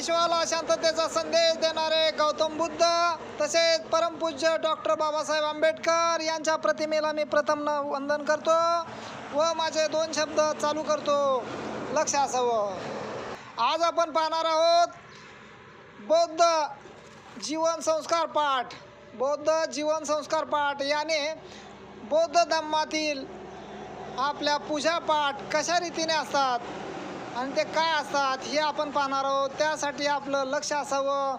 विश्वाला शांततेचा संदेश देणारे गौतम बुद्ध तसेच परमपूज्य डॉक्टर बाबासाहेब आंबेडकर यांच्या प्रतिमेला मी प्रथम वंदन करतो व माझे 2 शब्द चालू करतो. लक्ष असावं. आज आपण पाहणार आहोत बौद्ध जीवन संस्कार पाठ. बौद्ध जीवन संस्कार पाठ याने बौद्ध धम्मातील आपल्या पूजा पाठ कशा रीतीने असतात आणि ते काय असतात हे आपण पाहणार आहोत. त्यासाठी आपलं लक्ष असावं.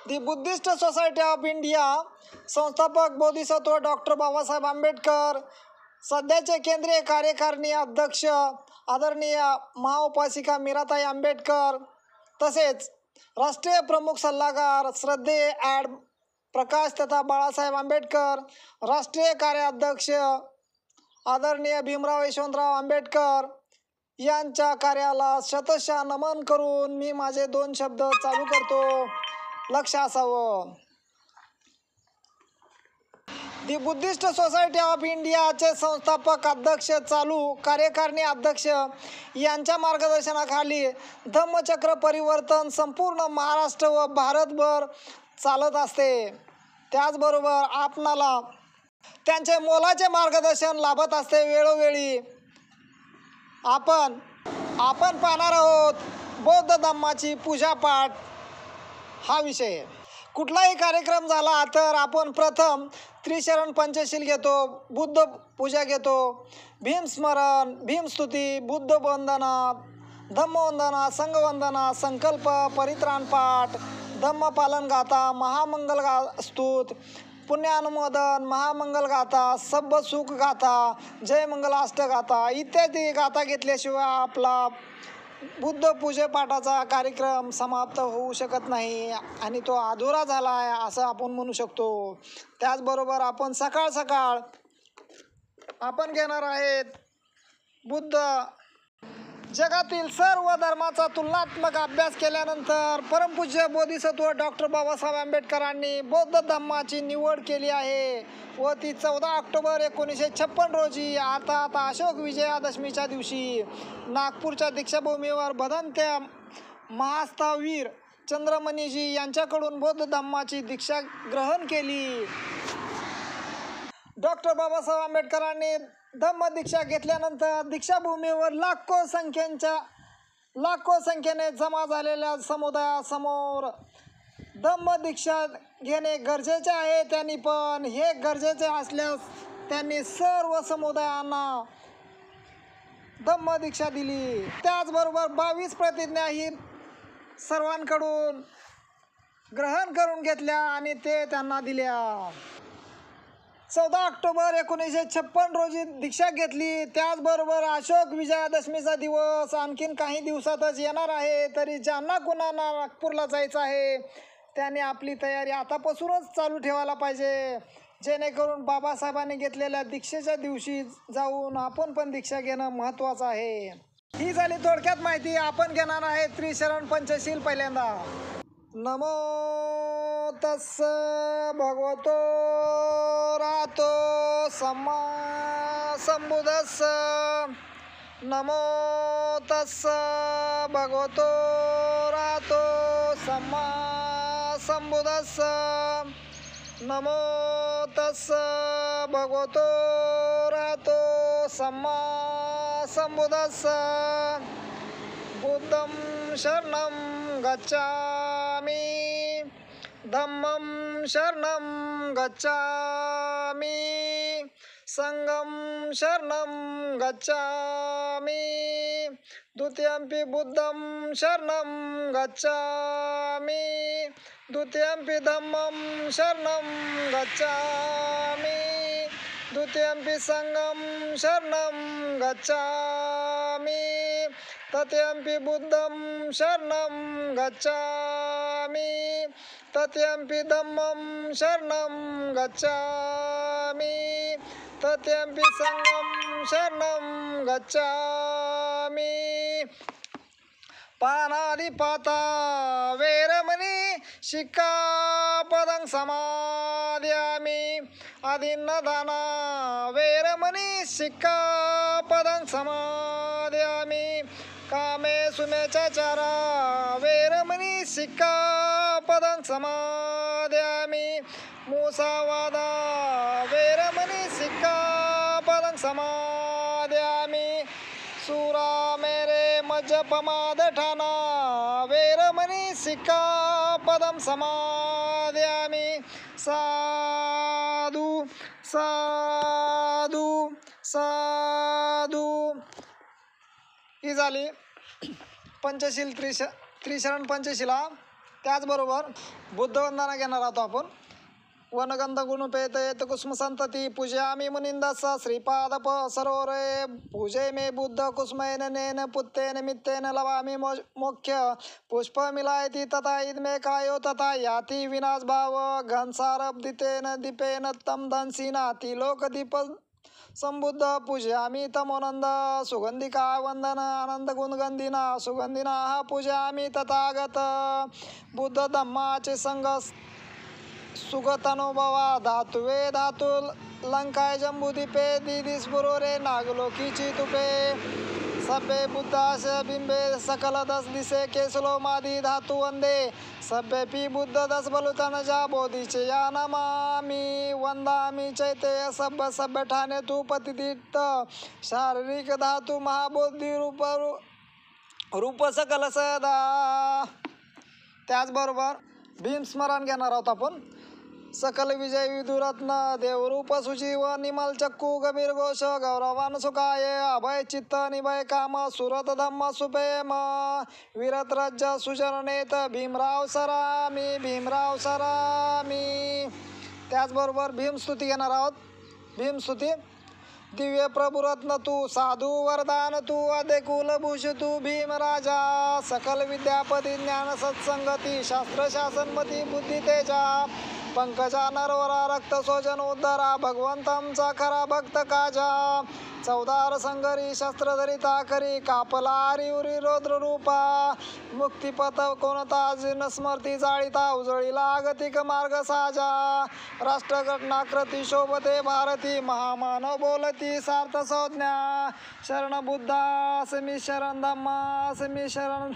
दी बुद्धिस्ट सोसायटी ऑफ इंडिया संस्थापक बोधिसत्व डॉक्टर बाबासाहेब आंबेडकर, सध्याचे केंद्रीय कार्यकारिणी अध्यक्ष आदरणीय महाउपासिका मीराताई आंबेडकर, तसेच राष्ट्रीय प्रमुख सल्लागार श्रद्धेय ॲड प्रकाश तथा बाळासाहेब आंबेडकर, राष्ट्रीय कार्याध्यक्ष आदरणीय भीमराव यशवंतराव आंबेडकर यांच्या कार्याला शतशः नमन करून मी माझे 2 शब्द चालू करतो. लक्ष असावं. दी बुद्धिस्ट सोसायटी ऑफ इंडियाचे संस्थापक अध्यक्ष चालू कार्यकारिणी अध्यक्ष यांच्या मार्गदर्शनाखाली धम्मचक्र परिवर्तन संपूर्ण महाराष्ट्र व भारतभर चालत असते. त्याचबरोबर आपणाला त्यांचे मोलाचे मार्गदर्शन लाभत असते. वेळोवेळी आपण पाहणार आहोत बौद्ध धम्माची पूजा पाठ हा विषय. कुठलाही कार्यक्रम झाला तर आपण प्रथम त्रिशरण पंचशील घेतो, बुद्ध पूजा घेतो, भीमस्मरण, भीमस्तुती, बुद्ध वंदना, धम्मवंदना, संघवंदना, संकल्प, परित्राण पाठ, धम्मपालन गाथा, महामंगल स्तुत, पुण्यानुमोदन, महामंगल गाथा, सब्ब सुख गाथा, जय मंगलाष्ट गाथा इत्यादी गाथा घेतल्याशिवाय आपला बुद्ध पूजेपाठाचा कार्यक्रम समाप्त होऊ शकत नाही आणि तो अधुरा झाला आहे असं आपण म्हणू शकतो. त्याचबरोबर आपण सकाळ सकाळ आपण घेणार आहेत बुद्ध जगातील सर्व धर्माचा तुलनात्मक अभ्यास केल्यानंतर परमपूज्य बोधिसत्व डॉक्टर बाबासाहेब आंबेडकरांनी बौद्ध धम्माची निवड केली आहे व ती 14 ऑक्टोबर 1956 रोजी अर्थात अशोक विजयादशमीच्या दिवशी नागपूरच्या दीक्षाभूमीवर भदंत्य महास्थावीर चंद्रमणीजी यांच्याकडून बौद्ध धम्माची दीक्षा ग्रहण केली. डॉक्टर बाबासाहेब आंबेडकरांनी धम्मदीक्षा घेतल्यानंतर दीक्षाभूमीवर लाखो संख्येने जमा झालेल्या समुदायासमोर धम्मदीक्षा घेणे गरजेचे आहे. त्यांनी पण हे गरजेचे असल्यास त्यांनी सर्व समुदायांना धम्मदीक्षा दिली. त्याचबरोबर 22 प्रतिज्ञा ही सर्वांकडून ग्रहण करून घेतल्या आणि ते त्यांना दिल्या. 14 ऑक्टोबर 1956 रोजी दीक्षा घेतली. त्याचबरोबर अशोक विजयादशमीचा दिवस आणखीन काही दिवसातच येणार आहे. तरी ज्यांना कुणाला नागपूरला जायचं आहे त्यांनी आपली तयारी आतापासूनच चालू ठेवायला पाहिजे, जेणेकरून बाबासाहेबांनी घेतलेल्या दीक्षेच्या दिवशी जाऊन आपण पण दीक्षा घेणं महत्त्वाचं आहे. ही झाली थोडक्यात माहिती. आपण घेणार आहे त्रिशरण पंचशील. पहिल्यांदा नमो तस्स भगवतो रातो सम्मा संबुद्धस्स. नमो तस्स भगवतो रातो सम्मा संबुद्धस्स. नमो तस्स भगवतो रातो सम्मा संबुद्धस्स. बुद्धं शरणं गच्छामि, धम्मं शरणं गच्छामि, संघं शरणं गच्छामि, द्वितीयंपि बुद्धं शरणं गच्छामि, द्वितीयंपि धम्मं शरणं गच्छामि, द्वितीयंपि संघं शरणं गच्छामि, तृतीयंपि बुद्धं शरणं गच्छामि, तृतीयंपि धम्मं शरणं गच्छामि, तृतीयंपि संघं शरणं गच्छामि. पाणातिपाता वेरमणि शिक्खापदं समादयामि. अदिन्नदाना वेरमणि शिक्खापदं समादयामि. कामे सुमेच्या चारा वेरमणी सिक्का पदं समाद्यामि मुसावादा वेरमणी सिक्का पदं समाद्यामि सुरा मेरे मज्जपमाद ठाणा वेरमणी सिक्का पदं समाद्यामि साधू साधू साधू ही झाली पंचशील त्रिशरण पंचशिला. त्याचबरोबर बुद्धवंदना घेणार आहोत आपण. वनगंध गुणपेत येत कुसुम संतती पूजयामि मुनिंदस श्रीपाद सरोरे पूजे मे बुद्ध कुसुमेन नेन पुत्तेन मित्तेन लवामि मोक्ष पुष्प मिलायती तथा इदमे कायो तथा याति विनाश भाव घनसारब्दितेन दीपेन तम धनसीनाति लोकदीप संबुद्ध पूजयामि तमोनंद सुगंधिका वंदन आनंद गुणगंधिना सुगंधिना पूजयामि तथागत बुद्ध धम्माचे संग सुगतनुभवा धातुवे धातु लंकाय जंबुदीपे दिदिस्फुरोरे नागलोकीची तुपे सभ्ये बुद्धाश बिंबे सकल दस दिसे केसलो मादी धातु वंदे सभ्येपी बुद्ध दस बलुतन जा बोधीचे या नमामि वंदामि चैतेय सभ्य सभ्य ठाणे तू पतितीर्थ शारीरिक धातु महाबोधी रूप सकल सदा. त्याचबरोबर भीमस्मरण घेणार आहोत आपण. सकल विजय विधुरत्न देवरूप सुजीव निमल चक्कू गभीर घोष गौरवान सुखाय अभय चित्त निभय काम सुरत धम्म सुपेम विरत रज्ज सुचरणेत भीमराव सरामी भीमराव सरामी. त्याचबरोबर भीमस्तुती घेणार आहोत. भीमस्तुती. दिव्य प्रभुरत्न तू साधू वरदान तू आदे कुलभूष तू भीमराजा सकल विद्यापती ज्ञान सत्संगती शास्त्र शासनमती बुद्धी तेजा पंकजा नरवरा रक्त सोजन उद्धरा भगवंतांचा खरा भक्त काजा चौदार संगरी शस्त्रधरिता करी कापला उरी रौद्र रूपा मुक्तिपथ कोणता जीर्ण स्मृती जाळीता उजळीला आगतिक मार्ग साजा राष्ट्रघटनाकृती शोभते भारती महामानव बोलती सार्थ संज्ञा शरण बुद्धासमी शरण धम्मासमी शरण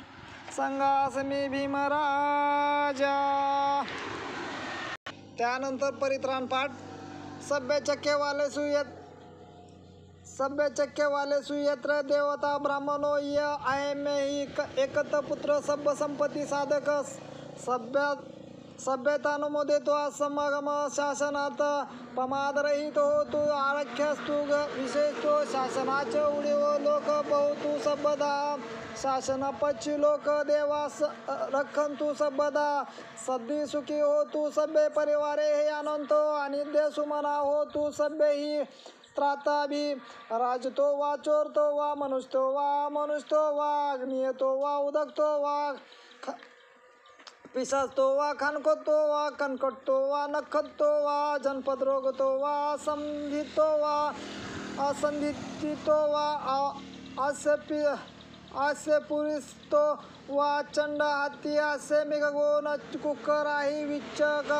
संघासमी भीमराजा. त्यानंतर परित्राण पाठ. सभ्य चक्के वाले सुयत्र देवता ब्राह्मणो य आयमेहि एकत पुत्र सभ्य संपत्ती साधक सभ्यतानुमोदे तो समागम शासनात प्रमादरहित हो तू आरख्यस्तु विशेष तो शासनाचे उडीव लोक बहुतू सबदा शासन पच्ची लोक देवास रखंतु सबदा सद्दी सुखी हो तू सभ्य परिवारे हे अनंतो अनिद्य सुमना हो तू सभ्य ही त्राता भी राजतो वा चोरतो वा मनुष्यतो वा अग्नियतो वा उदकतो वा पिसाचतो वा खानकोतो वा कणकटतो वा नखतो वा जनपद रोगतो वा संधितो वा असंधितो वा आसे पुरिस्तो वा चंड हाती आसे मेघगोन कुकराही विच्चक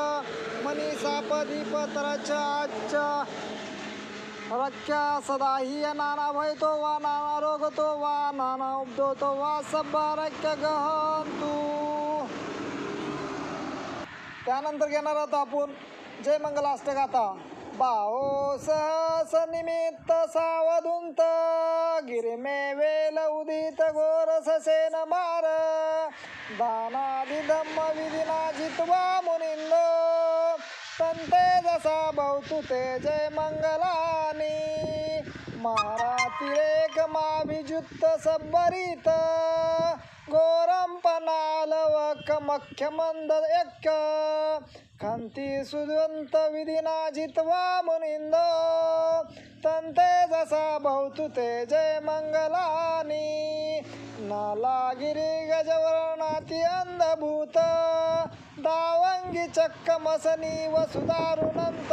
मनी साप दीप तरच्या आजच्या रख्या सदाही नाना भयतो वा नाना रोगतो वा नाना उपदोतो वा सब्बा रख्या गहंतू. त्यानंतर घेणार आहोत आपण जय मंगलाष्टगाथा. बाओ सहस निमित्त सावधुंत गिरमे वेल उदित घोर ससेन मार दानादि धम्म विधिना जित्वा मुनिंद तंते जसा भवतु ते जय मंगलानी मारातिरेक माभिजुत्त सबरीत घोरम पनालवक मख्य मंद एक खांती सुदंत विधिना जित्वा मुनिंद तंते जसा भवतु ते जय मंगलानी नालागिरी गजवर्णाती अंधभूत दावंगी चक्कमसनी वसुदारुनंत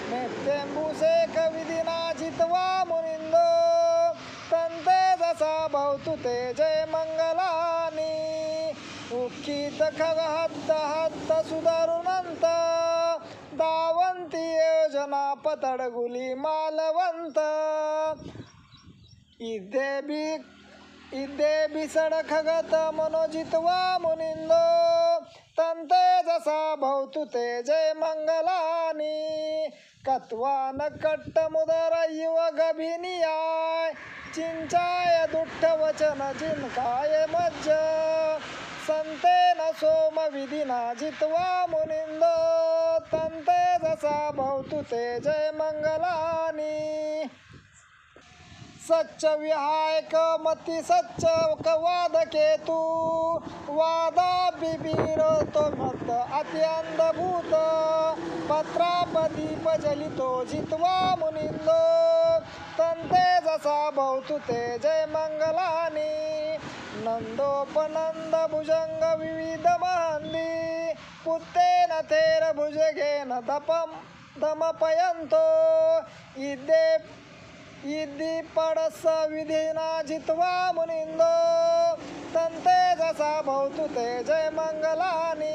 नेत्यंबुसेक विधिना जित्वा मुनिंद तंते जसा भवतु ते जय मंगलानी उक्कीत खगहत्त हत्त सुदारुनंत दावंती योजना पतडगुली मालवंत इदेबी इदे बिसड खगत मनोजित्वा मुनिंदो तंते जसा भवतु ते जय मंगलानी कत्वान कट्ट मुदर युव गभिनियाय चिंचाय दुष्ट वचन जिनकाय मज्ज संतेन सोम विधिना जित्वा मुनिंदो तंते जसा भवतु ते जय मंगलानी सच्च विहायक मती सच्च वाद केतू वादा बिबीर तो मत अत्यंत भूत पत्रापदीप जलितो जित्वा मुनिंदो तंते जसा भवतु ते जय मंगलानी नंदोपनंद भुजंग विविध महंदी पुत्तेन थेर भुजगेन दमपयंतो इद्दी पडस विधिना जित्वा मुनिंदो तंते जसा भवतु ते जय मंगलानी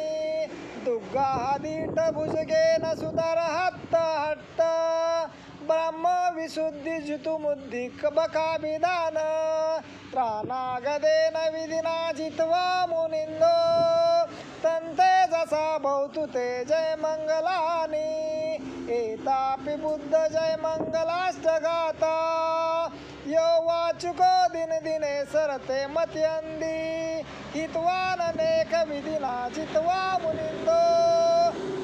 दुग्गा हादीट भुजगेन सुधर हत्त हट्ट ब्रह्म विशुद्धी जितुमुद्धी बका विधान प्राणागदेन विधिना जित्वा मुनिंदो तंते जसा भवतु ते जय मंगलानी एतापि बुद्ध जय मंगलाष्टगाता यो वाचुको दिन दिने सरते मत्यंदी हितवान अनेक विधिना जित्वा मुनिंदो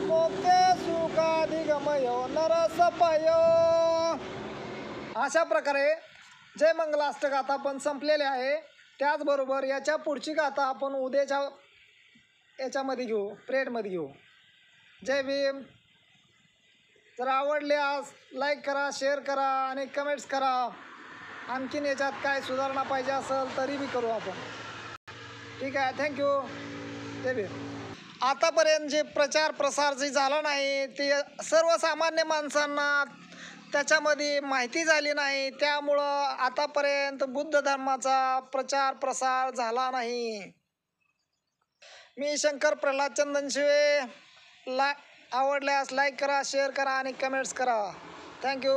मोक्ष सुखाधिगमयो नरसपयो। अशा प्रकारे जय मंगलाष्टगाथा पण संपलेले आहे। त्याचबरोबर याच्या पुढची गाथा आपण उद्याच्या याच्यामध्ये घेऊ, प्रेडमध्ये घेऊ। जय भीम। जर आवडल्यास लाईक करा, शेअर करा आणि कमेंट्स करा। आणखीन याच्यात काय सुधारणा पाहिजे असेल तरी बी करू आपण। ठीक आहे, थँक्यू। जय भीम। आतापर्यंत जे प्रचार प्रसार जे झाला नाही ते सर्वसामान्य माणसांना त्याच्यामध्ये माहिती झाली नाही, त्यामुळं आतापर्यंत बुद्ध धर्माचा प्रचार प्रसार झाला नाही। मी शंकर प्रल्हाद चंदनशिवे। आवडल्यास लाईक करा, शेअर करा आणि कमेंट्स करा। थँक्यू।